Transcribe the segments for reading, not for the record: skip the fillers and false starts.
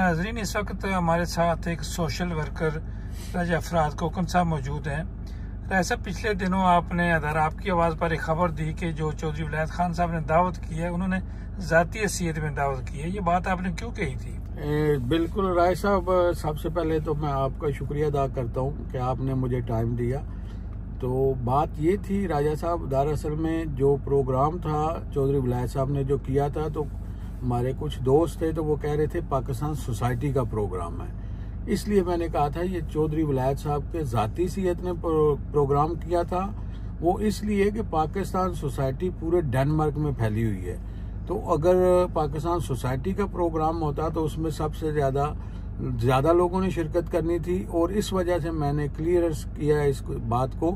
नाज़रीन, इस वक्त हमारे साथ एक सोशल वर्कर राजा अफराद कोकन साहब मौजूद हैं। राजा साहब, पिछले दिनों आपने अदर आपकी आवाज़ पर एक खबर दी कि जो चौधरी विलायत खान साहब ने दावत की है, उन्होंने ज़ाती हैसियत में दावत की है। ये बात आपने क्यों कही थी? बिल्कुल राय साहब, सबसे पहले तो मैं आपका शुक्रिया अदा करता हूँ कि आपने मुझे टाइम दिया। तो बात ये थी राजा साहब, दरअसल में जो प्रोग्राम था चौधरी विलायत साहब ने जो किया था, तो हमारे कुछ दोस्त थे तो वो कह रहे थे पाकिस्तान सोसाइटी का प्रोग्राम है। इसलिए मैंने कहा था ये चौधरी विलायत साहब के ज़ाती सीयत ने प्रोग्राम किया था। वो इसलिए कि पाकिस्तान सोसाइटी पूरे डेनमार्क में फैली हुई है, तो अगर पाकिस्तान सोसाइटी का प्रोग्राम होता तो उसमें सबसे ज़्यादा लोगों ने शिरकत करनी थी। और इस वजह से मैंने क्लियर किया इस बात को,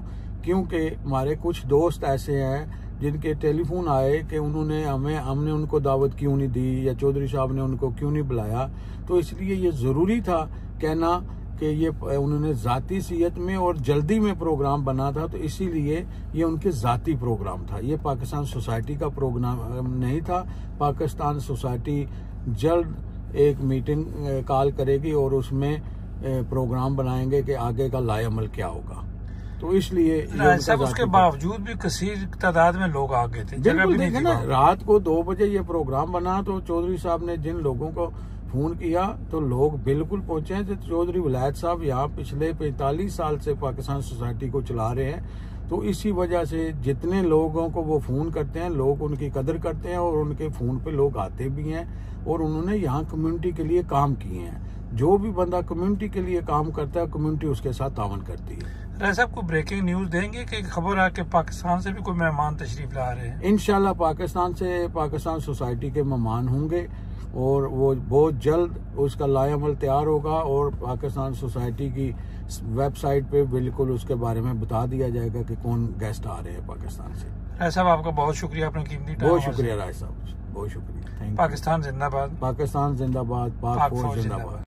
क्योंकि हमारे कुछ दोस्त ऐसे हैं जिनके टेलीफोन आए कि हमने उनको दावत क्यों नहीं दी या चौधरी साहब ने उनको क्यों नहीं बुलाया। तो इसलिए ये ज़रूरी था कहना कि ये उन्होंने ज़ाती सीयत में और जल्दी में प्रोग्राम बना था, तो इसीलिए ये उनके ज़ाती प्रोग्राम था। ये पाकिस्तान सोसाइटी का प्रोग्राम नहीं था। पाकिस्तान सोसाइटी जल्द एक मीटिंग कॉल करेगी और उसमें प्रोग्राम बनाएंगे कि आगे का लाएअमल क्या होगा। तो इसलिए सब उसके बावजूद भी कसीर तादाद में लोग आ गए थे। बिल्कुल, देखे ना, रात को 2 बजे ये प्रोग्राम बना तो चौधरी साहब ने जिन लोगों को फोन किया तो लोग बिल्कुल पहुंचे हैं। तो चौधरी विलायत साहब यहाँ पिछले 45 साल से पाकिस्तान सोसाइटी को चला रहे हैं, तो इसी वजह से जितने लोगों को वो फोन करते हैं लोग उनकी कदर करते हैं और उनके फोन पे लोग आते भी हैं। और उन्होंने यहाँ कम्युनिटी के लिए काम किए हैं। जो भी बंदा कम्युनिटी के लिए काम करता है, कम्युनिटी उसके साथ तावन करती है। राजा साहब, को ब्रेकिंग न्यूज देंगे कि खबर आ के पाकिस्तान से भी कोई मेहमान तशरीफ ला रहे हैं? इंशाल्लाह पाकिस्तान सोसाइटी के मेहमान होंगे और वो बहुत जल्द उसका लाएअमल तैयार होगा और पाकिस्तान सोसाइटी की वेबसाइट पे बिल्कुल उसके बारे में बता दिया जाएगा कि कौन गेस्ट आ रहे हैं पाकिस्तान से। राजा साहब, आपका बहुत शुक्रिया, अपने कीमती टाइम। बहुत शुक्रिया राज साहब, बहुत शुक्रिया। पाकिस्तान जिंदाबाद। पाकिस्तान जिंदाबाद, पाक फौज जिंदाबाद।